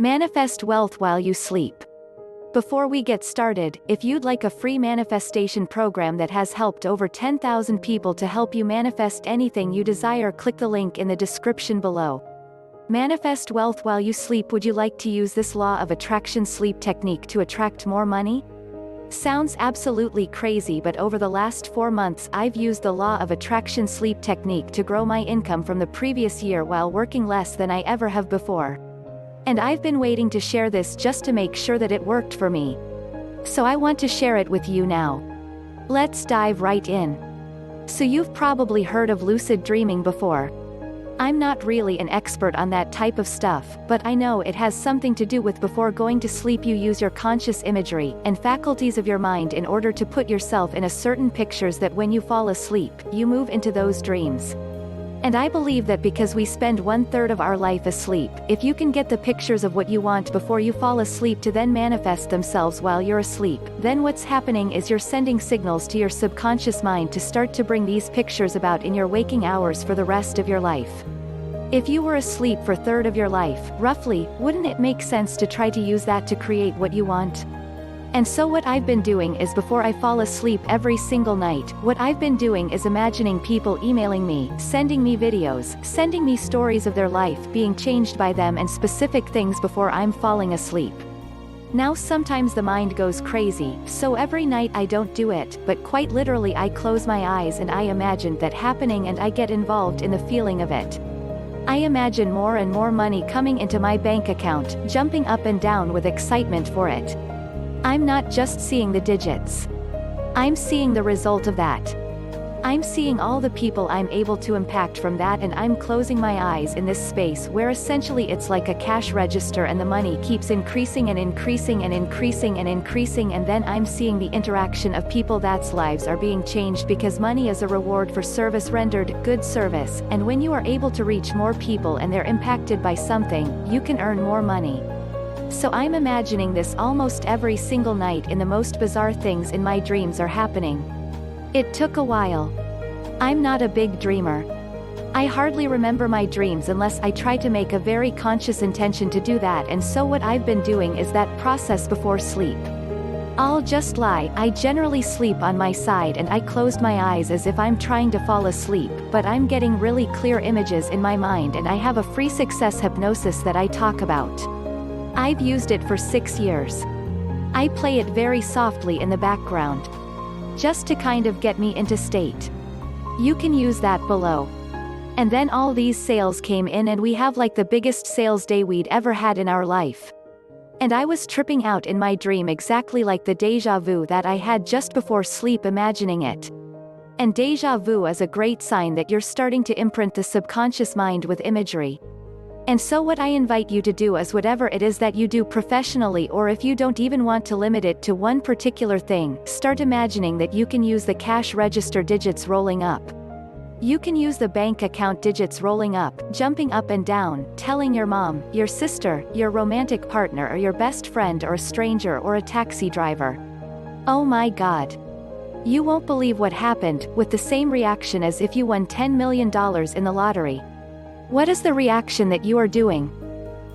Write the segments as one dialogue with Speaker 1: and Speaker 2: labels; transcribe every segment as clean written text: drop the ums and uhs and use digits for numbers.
Speaker 1: Manifest wealth while you sleep. Before we get started, if you'd like a free manifestation program that has helped over 10,000 people to help you manifest anything you desire, click the link in the description below. Manifest wealth while you sleep. Would you like to use this law of attraction sleep technique to attract more money? Sounds absolutely crazy, but over the last 4 months I've used the law of attraction sleep technique to grow my income from the previous year while working less than I ever have before. And I've been waiting to share this just to make sure that it worked for me. So I want to share it with you now. Let's dive right in. So you've probably heard of lucid dreaming before. I'm not really an expert on that type of stuff, but I know it has something to do with before going to sleep you use your conscious imagery and faculties of your mind in order to put yourself in a certain pictures that when you fall asleep, you move into those dreams. And I believe that because we spend 1/3 of our life asleep, if you can get the pictures of what you want before you fall asleep to then manifest themselves while you're asleep, then what's happening is you're sending signals to your subconscious mind to start to bring these pictures about in your waking hours for the rest of your life. If you were asleep for 1/3 of your life, roughly, wouldn't it make sense to try to use that to create what you want? And so what I've been doing is before I fall asleep every single night, what I've been doing is imagining people emailing me, sending me videos, sending me stories of their life being changed by them and specific things before I'm falling asleep. Now sometimes the mind goes crazy, so every night I don't do it, but quite literally I close my eyes and I imagine that happening and I get involved in the feeling of it. I imagine more and more money coming into my bank account, jumping up and down with excitement for it. I'm not just seeing the digits. I'm seeing the result of that. I'm seeing all the people I'm able to impact from that, and I'm closing my eyes in this space where essentially it's like a cash register and the money keeps increasing and increasing and increasing and increasing, and then I'm seeing the interaction of people that's lives are being changed because money is a reward for service rendered, good service, and when you are able to reach more people and they're impacted by something, you can earn more money. So I'm imagining this almost every single night, and the most bizarre things in my dreams are happening. It took a while. I'm not a big dreamer. I hardly remember my dreams unless I try to make a very conscious intention to do that, and so what I've been doing is that process before sleep. I'll just lie, I generally sleep on my side and I closed my eyes as if I'm trying to fall asleep, but I'm getting really clear images in my mind, and I have a free success hypnosis that I talk about. I've used it for 6 years. I play it very softly in the background, just to kind of get me into state. You can use that below. And then all these sales came in and we have like the biggest sales day we'd ever had in our life. And I was tripping out in my dream, exactly like the deja vu that I had just before sleep imagining it. And deja vu is a great sign that you're starting to imprint the subconscious mind with imagery. And so what I invite you to do is whatever it is that you do professionally, or if you don't even want to limit it to one particular thing, start imagining that you can use the cash register digits rolling up. You can use the bank account digits rolling up, jumping up and down, telling your mom, your sister, your romantic partner, or your best friend, or a stranger, or a taxi driver. Oh my God. You won't believe what happened, with the same reaction as if you won $10 million in the lottery. What is the reaction that you are doing?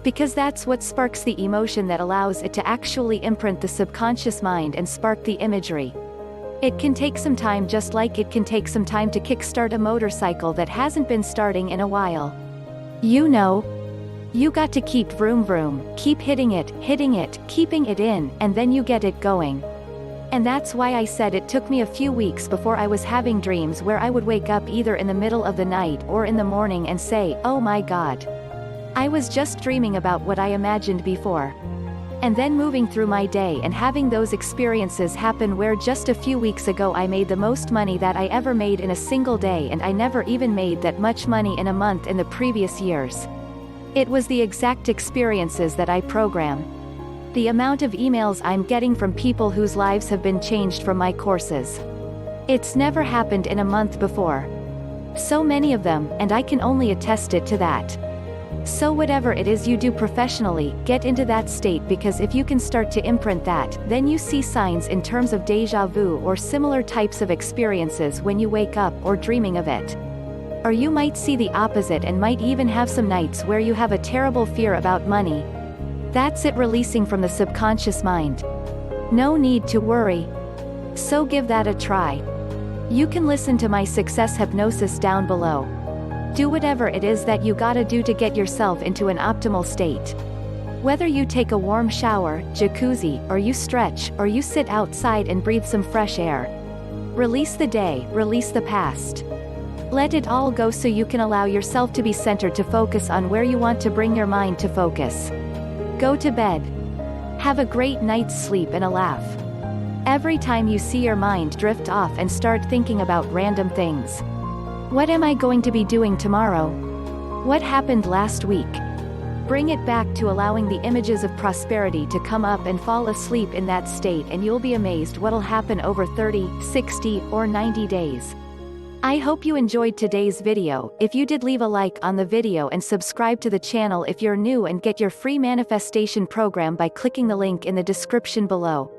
Speaker 1: Because that's what sparks the emotion that allows it to actually imprint the subconscious mind and spark the imagery. It can take some time, just like it can take some time to kickstart a motorcycle that hasn't been starting in a while. You know, you got to keep vroom vroom, keep hitting it, keeping it in, and then you get it going. And that's why I said it took me a few weeks before I was having dreams where I would wake up either in the middle of the night or in the morning and say, oh my God. I was just dreaming about what I imagined before. And then moving through my day and having those experiences happen where just a few weeks ago I made the most money that I ever made in a single day, and I never even made that much money in a month in the previous years. It was the exact experiences that I program. The amount of emails I'm getting from people whose lives have been changed from my courses. It's never happened in a month before. So many of them, and I can only attest it to that. So whatever it is you do professionally, get into that state, because if you can start to imprint that, then you see signs in terms of deja vu or similar types of experiences when you wake up or dreaming of it. Or you might see the opposite and might even have some nights where you have a terrible fear about money. That's it, releasing from the subconscious mind. No need to worry. So give that a try. You can listen to my success hypnosis down below. Do whatever it is that you gotta do to get yourself into an optimal state. Whether you take a warm shower, jacuzzi, or you stretch, or you sit outside and breathe some fresh air. Release the day, release the past. Let it all go so you can allow yourself to be centered, to focus on where you want to bring your mind to focus. Go to bed. Have a great night's sleep and a laugh. Every time you see your mind drift off and start thinking about random things. What am I going to be doing tomorrow? What happened last week? Bring it back to allowing the images of prosperity to come up and fall asleep in that state, and you'll be amazed what'll happen over 30, 60, or 90 days. I hope you enjoyed today's video. If you did, leave a like on the video and subscribe to the channel if you're new, and get your free manifestation program by clicking the link in the description below.